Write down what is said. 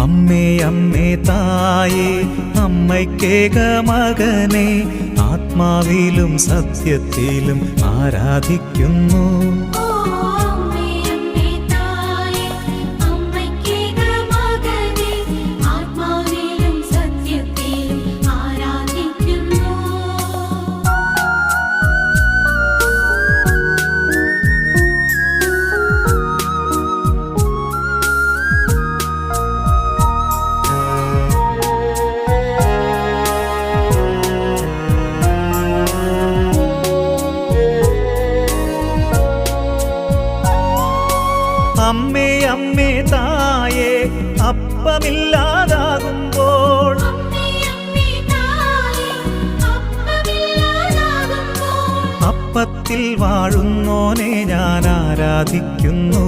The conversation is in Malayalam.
അമ്മേ അമ്മേ തായേ അമ്മയ്ക്കേക മകനെ ആത്മാവിലും സത്യത്തിലും ആരാധിക്കുന്നു. അമ്മേ അമ്മേ തായേ അപ്പമില്ലാതാകുമ്പോൾ അപ്പത്തിൽ വാഴുന്നോനെ ഞാൻ ആരാധിക്കുന്നു.